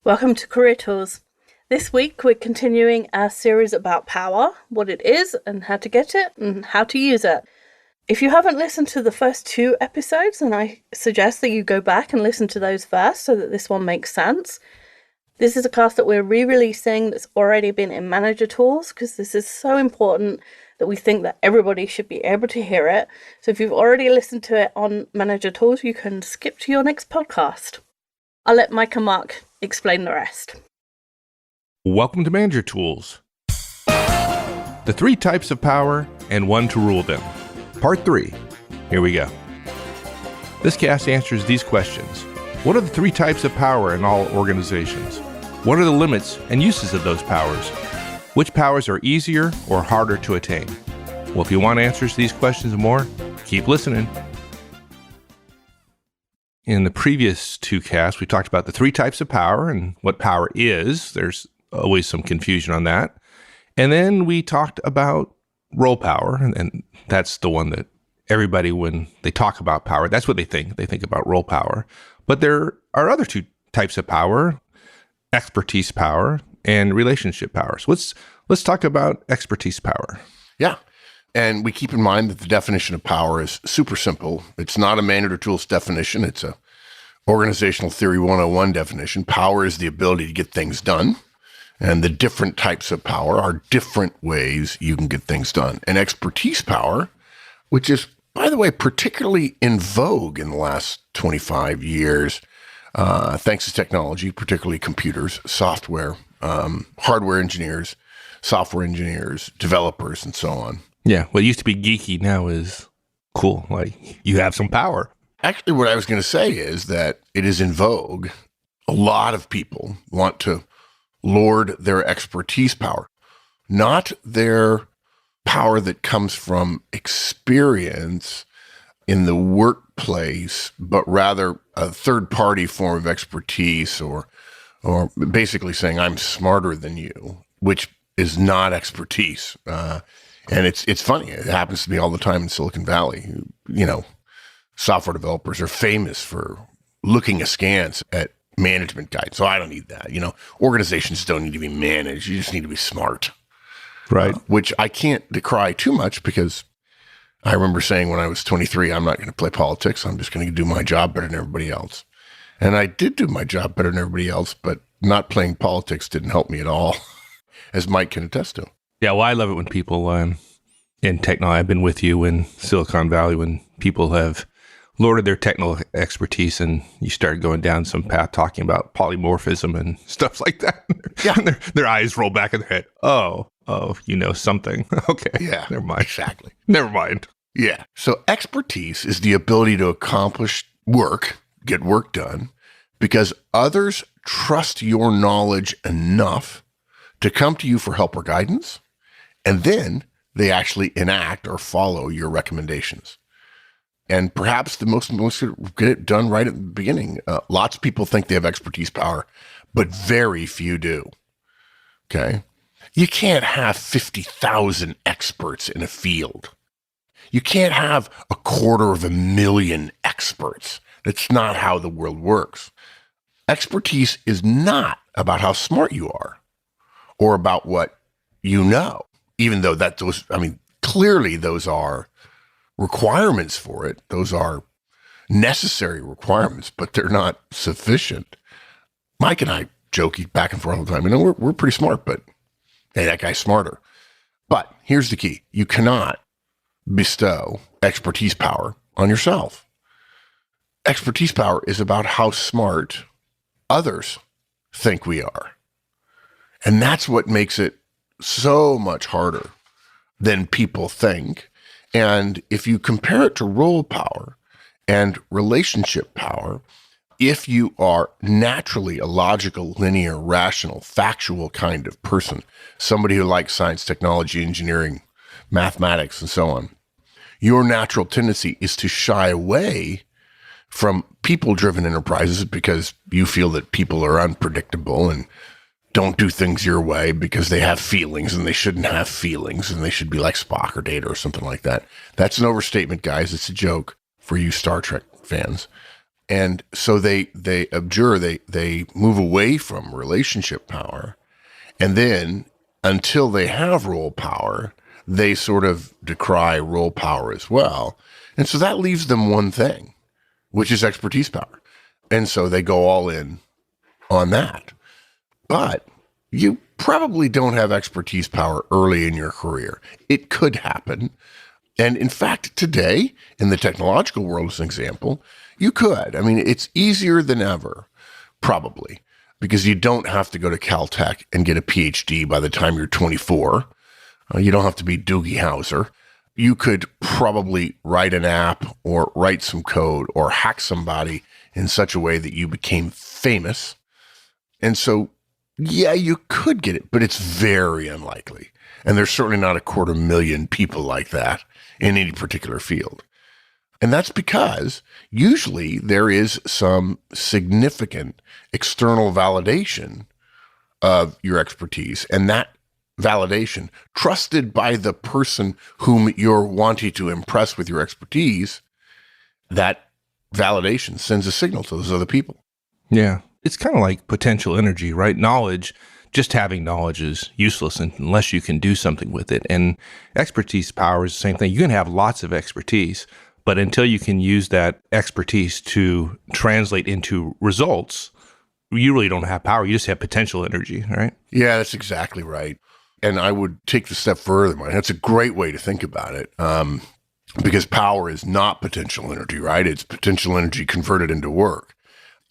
Welcome to Career Tools. This week we're continuing our series about power, what it is and how to get it and how to use it. If you haven't listened to the first two episodes, then I suggest that you go back and listen to those first so that this one makes sense. This is a cast that we're re-releasing that's already been in Manager Tools because this is so important that we think that everybody should be able to hear it. So if you've already listened to it on Manager Tools, you can skip to your next podcast. I'll let Mike and Mark explain the rest. Welcome to Manager Tools. The 3 types of power and 1 to rule them. Part 3. Here we go. This cast answers these questions. What are the 3 types of power in all organizations? What are the limits and uses of those powers? Which powers are easier or harder to attain? Well, if you want answers to these questions and more, keep listening. In the previous 2 casts, we talked about the 3 types of power and what power is. There's always some confusion on that. And then we talked about role power, and that's the one that everybody, when they talk about power, that's what they think. They think about role power. But there are other 2 types of power, expertise power and relationship power. So let's talk about expertise power. Yeah. And we keep in mind that the definition of power is super simple. It's not a Manager Tools definition. It's a Organizational Theory 101 definition. Power is the ability to get things done. And the different types of power are different ways you can get things done. And expertise power, which is, by the way, particularly in vogue in the last 25 years, thanks to technology, particularly computers, software, hardware engineers, software engineers, developers, and so on. Yeah, what used to be geeky now is cool. Like, you have some power. Actually, what I was going to say is that it is in vogue. A lot of people want to lord their expertise power, not their power that comes from experience in the workplace, but rather a third-party form of expertise or basically saying, I'm smarter than you, which is not expertise. And it's funny. It happens to me all the time in Silicon Valley. You know, software developers are famous for looking askance at management guides. So I don't need that. You know, organizations don't need to be managed. You just need to be smart. Right. Which I can't decry too much because I remember saying when I was 23, I'm not going to play politics. I'm just going to do my job better than everybody else. And I did do my job better than everybody else, but not playing politics didn't help me at all, as Mike can attest to. Yeah, well, I love it when people in technology, I've been with you in Silicon Valley, when people have lorded their technical expertise and you start going down some path talking about polymorphism and stuff like that. Yeah. And their eyes roll back in their head. Oh, you know something. Okay. Yeah, Never mind. exactly. Never mind. Yeah. So expertise is the ability to accomplish work, get work done, because others trust your knowledge enough to come to you for help or guidance, and then they actually enact or follow your recommendations. And perhaps the most get it done right at the beginning. Lots of people think they have expertise power, but very few do. Okay? You can't have 50,000 experts in a field. You can't have 250,000 experts. That's not how the world works. Expertise is not about how smart you are or about what you know, even though clearly those are requirements for it. Those are necessary requirements, but they're not sufficient. Mike and I joke back and forth all the time. You know, we're pretty smart, but hey, that guy's smarter. But here's the key. You cannot bestow expertise power on yourself. Expertise power is about how smart others think we are. And that's what makes it so much harder than people think. And if you compare it to role power and relationship power, if you are naturally a logical, linear, rational, factual kind of person, somebody who likes science, technology, engineering, mathematics, and so on, your natural tendency is to shy away from people-driven enterprises because you feel that people are unpredictable and don't do things your way because they have feelings and they shouldn't have feelings and they should be like Spock or Data or something like that. That's an overstatement, guys. It's a joke for you Star Trek fans. And so they abjure, they move away from relationship power. And then until they have role power, they sort of decry role power as well. And so that leaves them one thing, which is expertise power. And so they go all in on that. But you probably don't have expertise power early in your career. It could happen. And in fact, today, in the technological world, as an example, you could. I mean, it's easier than ever, probably, because you don't have to go to Caltech and get a PhD by the time you're 24. You don't have to be Doogie Howser. You could probably write an app or write some code or hack somebody in such a way that you became famous. And so, yeah, you could get it, but it's very unlikely. And there's certainly not 250,000 people like that in any particular field. And that's because usually there is some significant external validation of your expertise. And that validation, trusted by the person whom you're wanting to impress with your expertise, that validation sends a signal to those other people. Yeah. It's kind of like potential energy, right? Knowledge, just having knowledge is useless unless you can do something with it. And expertise power is the same thing. You can have lots of expertise, but until you can use that expertise to translate into results, you really don't have power. You just have potential energy, right? Yeah, that's exactly right. And I would take the step further, Mike. That's a great way to think about it. Because power is not potential energy, right? It's potential energy converted into work.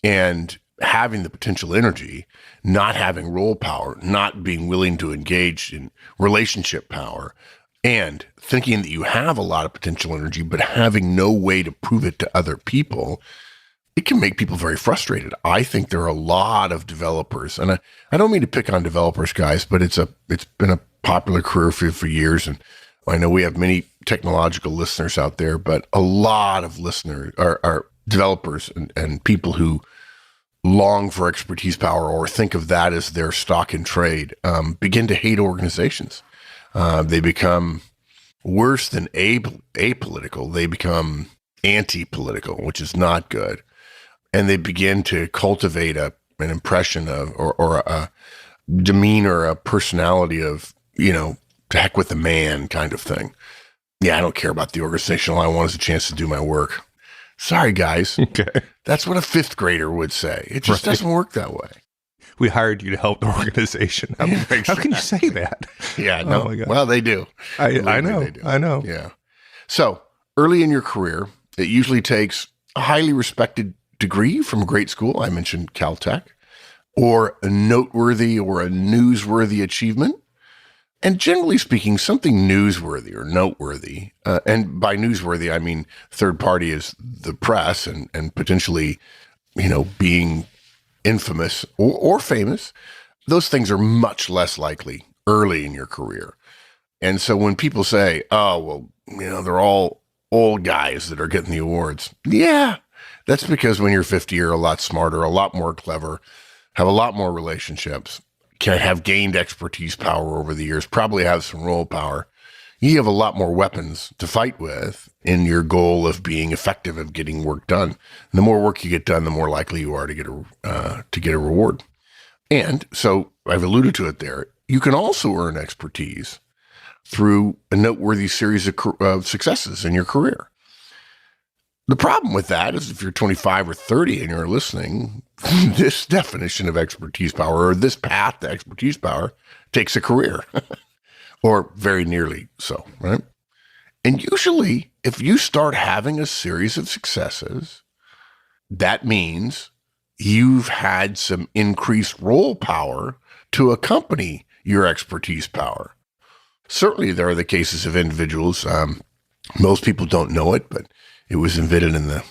And having the potential energy, not having role power, not being willing to engage in relationship power, and thinking that you have a lot of potential energy, but having no way to prove it to other people, it can make people very frustrated. I think there are a lot of developers, and I don't mean to pick on developers, guys, but it's been a popular career field for years. And I know we have many technological listeners out there, but a lot of listeners are developers and people who long for expertise power or think of that as their stock in trade, begin to hate organizations. They become worse than apolitical. They become anti-political, which is not good. And they begin to cultivate an impression of, or a demeanor, a personality of, to heck with the man kind of thing. Yeah, I don't care about the organization. All I want is a chance to do my work. Sorry, guys. Okay. That's what a fifth grader would say. It just doesn't work that way. We hired you to help the organization. How can you say that? Yeah, no. Oh my God. Well, they do. I know. They do. I know. Yeah. So early in your career, it usually takes a highly respected degree from a great school. I mentioned Caltech, or a noteworthy or a newsworthy achievement. And generally speaking, something newsworthy or noteworthy, and by newsworthy, I mean third party is the press and potentially, being infamous or famous. Those things are much less likely early in your career. And so when people say, oh, well, they're all old guys that are getting the awards. Yeah, that's because when you're 50, you're a lot smarter, a lot more clever, have a lot more relationships, can have gained expertise power over the years, probably have some role power. You have a lot more weapons to fight with in your goal of being effective of getting work done. And the more work you get done, the more likely you are to get a reward. And so I've alluded to it there. You can also earn expertise through a noteworthy series of successes in your career. The problem with that is if you're 25 or 30 and you're listening, this definition of expertise power, or this path to expertise power, takes a career, or very nearly so, right? And usually, if you start having a series of successes, that means you've had some increased role power to accompany your expertise power. Certainly, there are the cases of individuals, most people don't know it, but it was invented in the,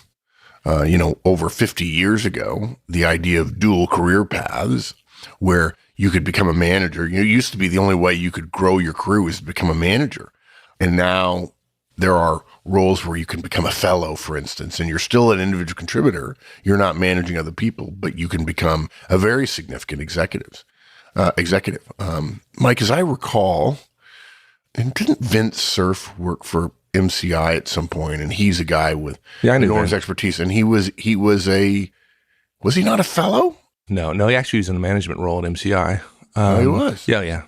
over 50 years ago, the idea of dual career paths, where you could become a manager. It used to be the only way you could grow your career was to become a manager. And now there are roles where you can become a fellow, for instance, and you're still an individual contributor. You're not managing other people, but you can become a very significant executive. Mike, as I recall, and didn't Vint Cerf work for MCI at some point, and he's a guy with I knew enormous that. expertise. And was he not a fellow? No, he actually was in a management role at MCI. He was. Yeah.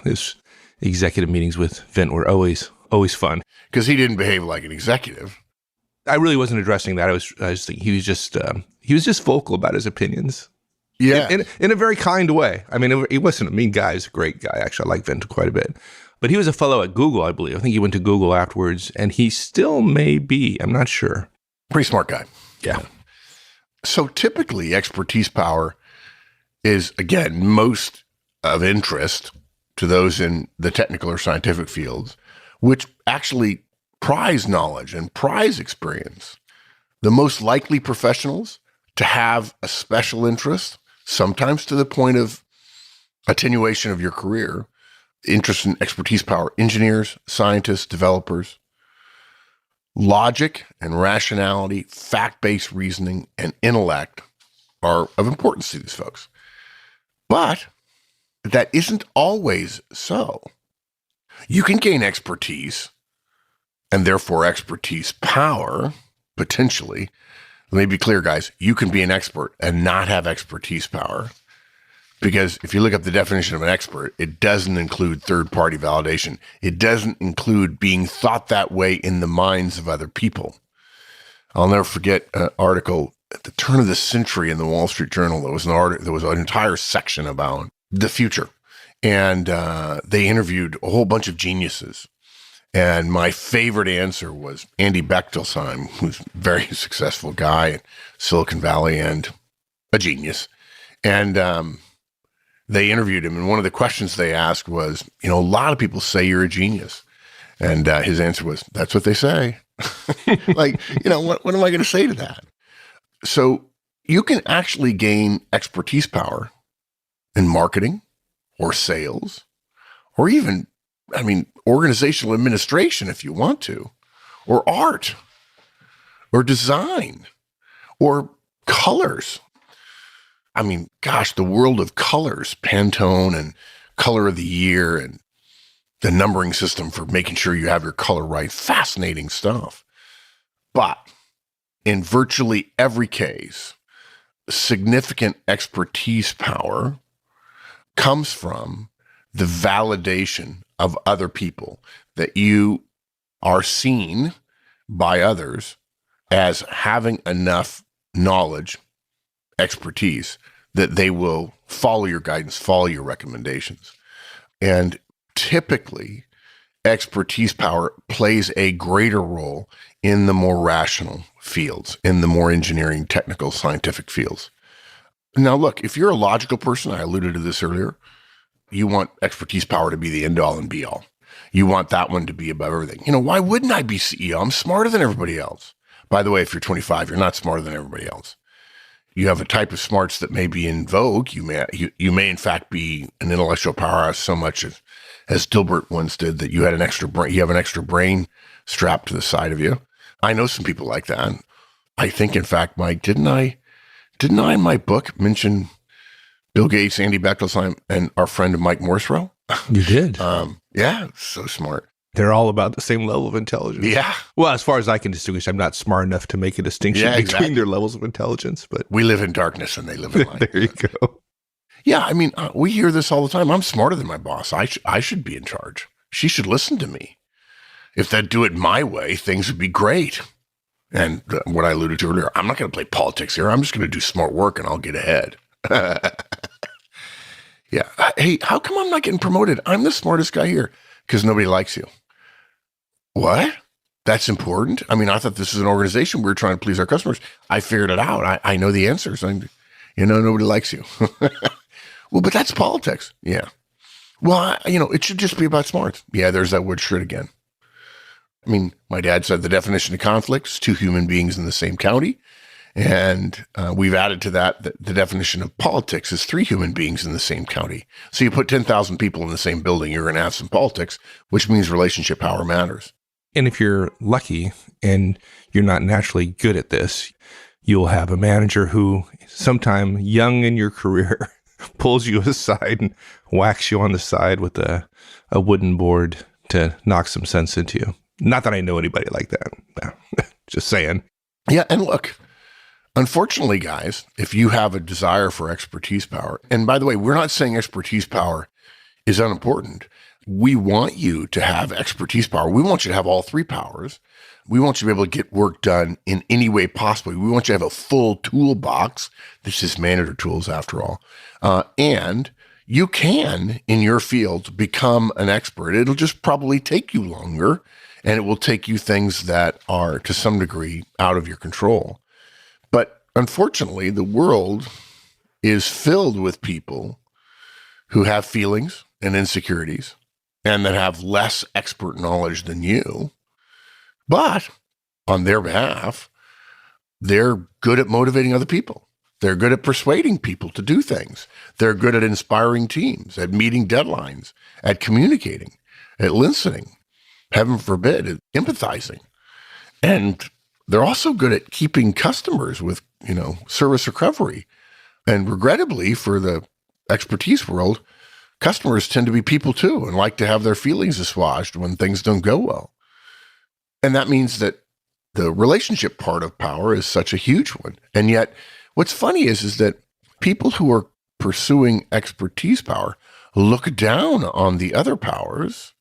His executive meetings with Vint were always fun. Because he didn't behave like an executive. I really wasn't addressing that. I was thinking he was just vocal about his opinions. Yeah. In a very kind way. I mean, he wasn't a mean guy. He's a great guy. Actually, I like Vint quite a bit. But he was a fellow at Google, I believe. I think he went to Google afterwards, and he still may be. I'm not sure. Pretty smart guy. Yeah. So typically, expertise power is, again, most of interest to those in the technical or scientific fields, which actually prize knowledge and prize experience. The most likely professionals to have a special interest, sometimes to the point of attenuation of your career, interest in expertise power, engineers, scientists, developers. Logic and rationality, fact-based reasoning, and intellect are of importance to these folks. But that isn't always so. You can gain expertise and therefore expertise power, potentially. Let me be clear, guys. You can be an expert and not have expertise power. Because if you look up the definition of an expert, it doesn't include third-party validation. It doesn't include being thought that way in the minds of other people. I'll never forget an article at the turn of the century in the Wall Street Journal. There was an entire section about the future. And they interviewed a whole bunch of geniuses. And my favorite answer was Andy Bechtolsheim, who's a very successful guy in Silicon Valley and a genius. And they interviewed him, and one of the questions they asked was, a lot of people say you're a genius. And his answer was, that's what they say. Like, what am I going to say to that? So you can actually gain expertise power in marketing or sales or even, organizational administration if you want to, or art or design or colors. The world of colors, Pantone and color of the year and the numbering system for making sure you have your color right. Fascinating stuff. But in virtually every case, significant expertise power comes from the validation of other people, that you are seen by others as having enough knowledge, expertise, that they will follow your guidance, follow your recommendations. And typically, expertise power plays a greater role in the more rational fields, in the more engineering, technical, scientific fields. Now, look, if you're a logical person, I alluded to this earlier, you want expertise power to be the end all and be all. You want that one to be above everything. Why wouldn't I be CEO? I'm smarter than everybody else. By the way, if you're 25, you're not smarter than everybody else. You have a type of smarts that may be in vogue. You may in fact be an intellectual powerhouse so much as Dilbert once did that you had an extra brain. You have an extra brain strapped to the side of you. I know some people like that. I think, in fact, Mike, didn't I in my book mention Bill Gates, Andy Bechtolsheim, and our friend Mike Morserow? You did. Yeah, so smart. They're all about the same level of intelligence. Yeah. Well, as far as I can distinguish, I'm not smart enough to make a distinction between their levels of intelligence. But we live in darkness and they live in light. There you go. Yeah, we hear this all the time. I'm smarter than my boss. I should be in charge. She should listen to me. If they'd do it my way, things would be great. And what I alluded to earlier, I'm not going to play politics here. I'm just going to do smart work and I'll get ahead. Yeah. Hey, how come I'm not getting promoted? I'm the smartest guy here. Because nobody likes you. What? That's important? I thought this was an organization. We were trying to please our customers. I figured it out. I know the answers. Nobody likes you. Well, but that's politics. Yeah. Well, it should just be about smarts. Yeah, there's that word should again. My dad said the definition of conflict is two human beings in the same county. And we've added to that the definition of politics is three human beings in the same county. So you put 10,000 people in the same building, you're going to have some politics, which means relationship power matters. And if you're lucky and you're not naturally good at this, you'll have a manager who sometime young in your career pulls you aside and whacks you on the side with a wooden board to knock some sense into you. Not that I know anybody like that. No. Just saying. Yeah. And look, unfortunately, guys, if you have a desire for expertise power, and by the way, we're not saying expertise power is unimportant. We want you to have expertise power. We want you to have all three powers. We want you to be able to get work done in any way possible. We want you to have a full toolbox. This is manager tools after all. And you can, in your field, become an expert. It'll just probably take you longer, and it will take you things that are to some degree out of your control. But unfortunately, the world is filled with people who have feelings and insecurities and that have less expert knowledge than you. But on their behalf, they're good at motivating other people. They're good at persuading people to do things. They're good at inspiring teams, at meeting deadlines, at communicating, at listening, heaven forbid, at empathizing. And they're also good at keeping customers with, service recovery. And regrettably, for the expertise world, customers tend to be people too and like to have their feelings assuaged when things don't go well. And that means that the relationship part of power is such a huge one. And yet, what's funny is that people who are pursuing expertise power look down on the other powers.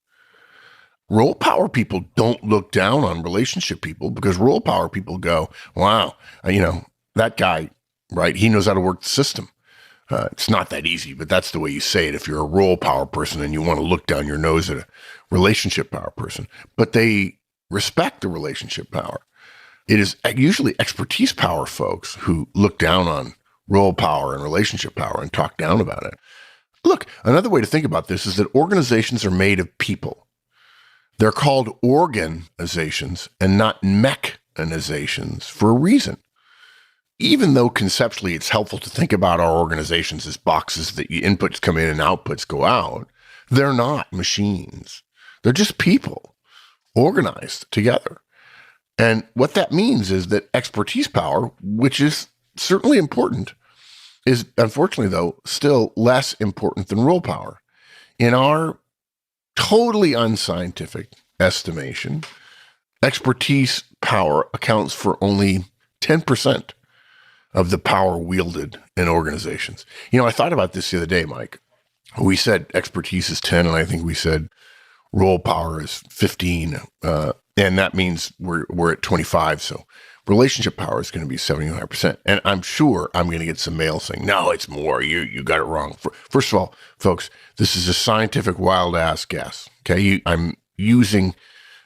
Role power people don't look down on relationship people, because role power people go, wow, that guy, right? He knows how to work the system. It's not that easy, but that's the way you say it if you're a role power person and you want to look down your nose at a relationship power person. But they respect the relationship power. It is usually expertise power folks who look down on role power and relationship power and talk down about it. Look, another way to think about this is that organizations are made of people. They're called organizations and not mechanizations for a reason. Even though conceptually it's helpful to think about our organizations as boxes that inputs come in and outputs go out, they're not machines. They're just people organized together. And what that means is that expertise power, which is certainly important, is unfortunately, though, still less important than role power. In our totally unscientific estimation, expertise power accounts for only 10% of the power wielded in organizations. I thought about this the other day, Mike. We said expertise is 10, and I think we said role power is 15, and that means we're at 25. So relationship power is going to be 75%. And I'm sure I'm going to get some mail saying, no, it's more. You got it wrong. First of all, folks, this is a scientific wild ass guess. Okay, I'm using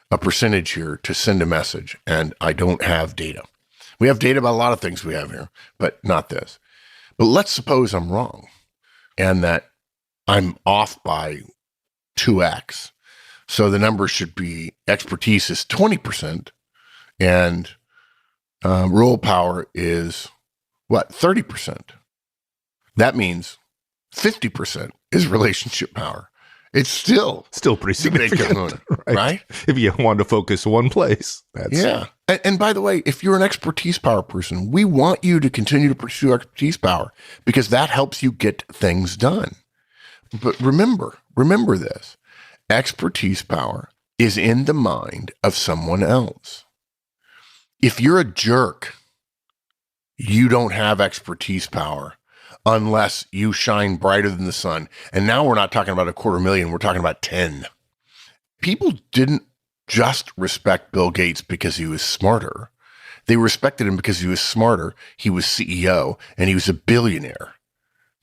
a percentage here to send a message, and I don't have data. We have data about a lot of things we have here, but not this. But let's suppose I'm wrong and that I'm off by 2x. So the number should be expertise is 20% and role power is 30%. That means 50% is relationship power. It's still pretty significant, right? If you want to focus one place. Yeah. And by the way, if you're an expertise power person, we want you to continue to pursue expertise power because that helps you get things done. But remember this. Expertise power is in the mind of someone else. If you're a jerk, you don't have expertise power unless you shine brighter than the sun. And now we're not talking about 250,000, we're talking about 10. People didn't just respect Bill Gates because he was smarter. They respected him because he was smarter. He was CEO and he was a billionaire.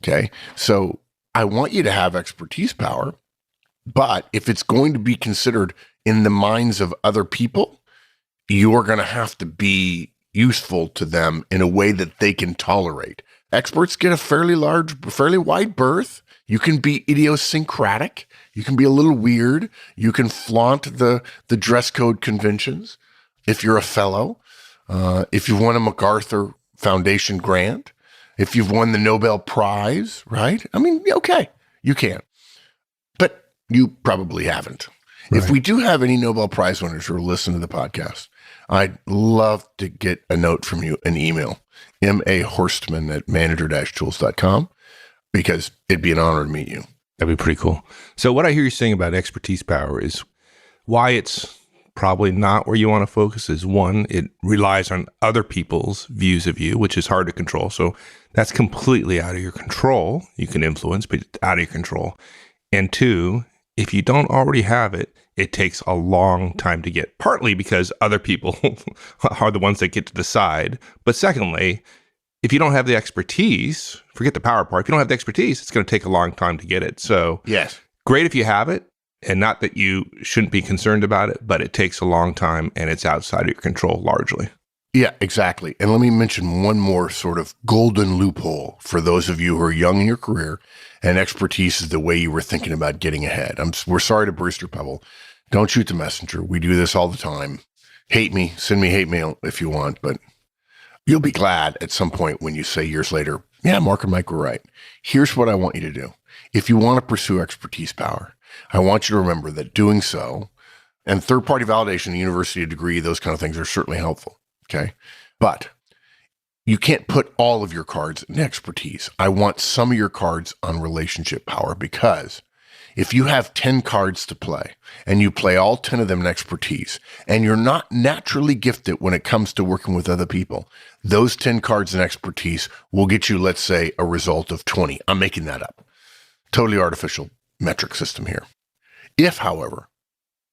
Okay. So I want you to have expertise power, but if it's going to be considered in the minds of other people, you're going to have to be useful to them in a way that they can tolerate. Experts get a fairly wide berth. You can be idiosyncratic. You can be a little weird. You can flaunt the dress code conventions. If you're a fellow, if you've won a MacArthur Foundation grant, if you've won the Nobel Prize, right? I mean, okay, you can, but you probably haven't. Right. If we do have any Nobel Prize winners who listen to the podcast, I'd love to get a note from you, an email, mahorstman@manager-tools.com, because it'd be an honor to meet you. That'd be pretty cool. So what I hear you saying about expertise power is why it's probably not where you want to focus is one, it relies on other people's views of you, which is hard to control. So that's completely out of your control. You can influence, but it's out of your control. And two, if you don't already have it, it takes a long time to get, partly because other people are the ones that get to decide. But secondly, if you don't have the expertise, forget the power part. If you don't have the expertise, it's going to take a long time to get it. So Yes. great if you have it, and not that you shouldn't be concerned about it, but it takes a long time and it's outside of your control largely. Yeah, exactly. And let me mention one more sort of golden loophole for those of you who are young in your career and expertise is the way you were thinking about getting ahead. We're sorry to burst your bubble. Don't shoot the messenger. We do this all the time. Hate me, send me hate mail if you want, but you'll be glad at some point when you say years later, yeah, Mark and Mike were right. Here's what I want you to do. If you want to pursue expertise power, I want you to remember that doing so, and third-party validation, university degree, those kind of things are certainly helpful, okay? But you can't put all of your cards in expertise. I want some of your cards on relationship power, because if you have 10 cards to play and you play all 10 of them in expertise and you're not naturally gifted when it comes to working with other people, those 10 cards in expertise will get you, let's say, a result of 20. I'm making that up. Totally artificial metric system here. If, however,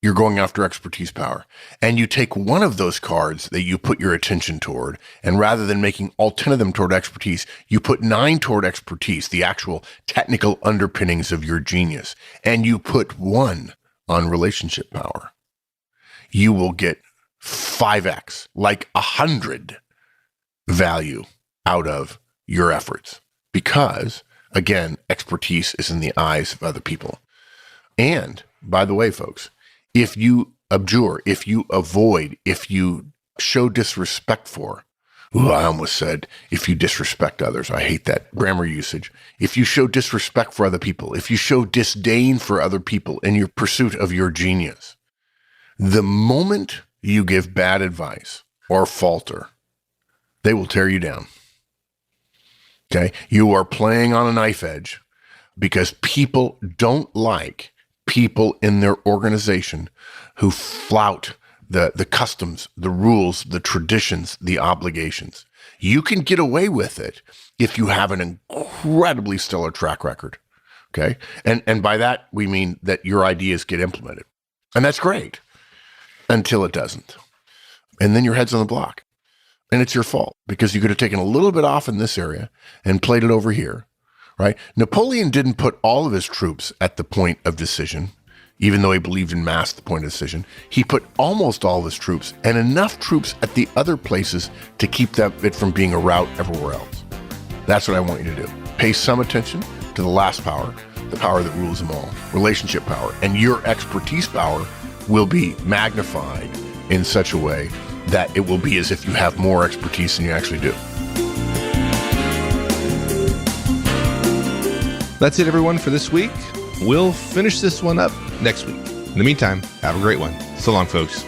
you're going after expertise power and you take one of those cards that you put your attention toward, and rather than making all 10 of them toward expertise, you put 9 toward expertise, the actual technical underpinnings of your genius, and you put 1 on relationship power, you will get 5x, like 100 value out of your efforts. Because, again, expertise is in the eyes of other people. And, by the way, folks, if you abjure, if you avoid, if you show disrespect for, I almost said, if you disrespect others, I hate that grammar usage. If you show disrespect for other people, if you show disdain for other people in your pursuit of your genius, the moment you give bad advice or falter, they will tear you down. Okay? You are playing on a knife edge because people don't like people in their organization who flout the customs, the rules, the traditions, the obligations. You can get away with it if you have an incredibly stellar track record. Okay. And by that, we mean that your ideas get implemented. And that's great until it doesn't. And then your head's on the block. And it's your fault because you could have taken a little bit off in this area and played it over here. Right? Napoleon didn't put all of his troops at the point of decision, even though he believed in mass at the point of decision. He put almost all of his troops and enough troops at the other places to keep it from being a rout everywhere else. That's what I want you to do. Pay some attention to the last power, the power that rules them all, relationship power, and your expertise power will be magnified in such a way that it will be as if you have more expertise than you actually do. That's it, everyone, for this week. We'll finish this one up next week. In the meantime, have a great one. So long, folks.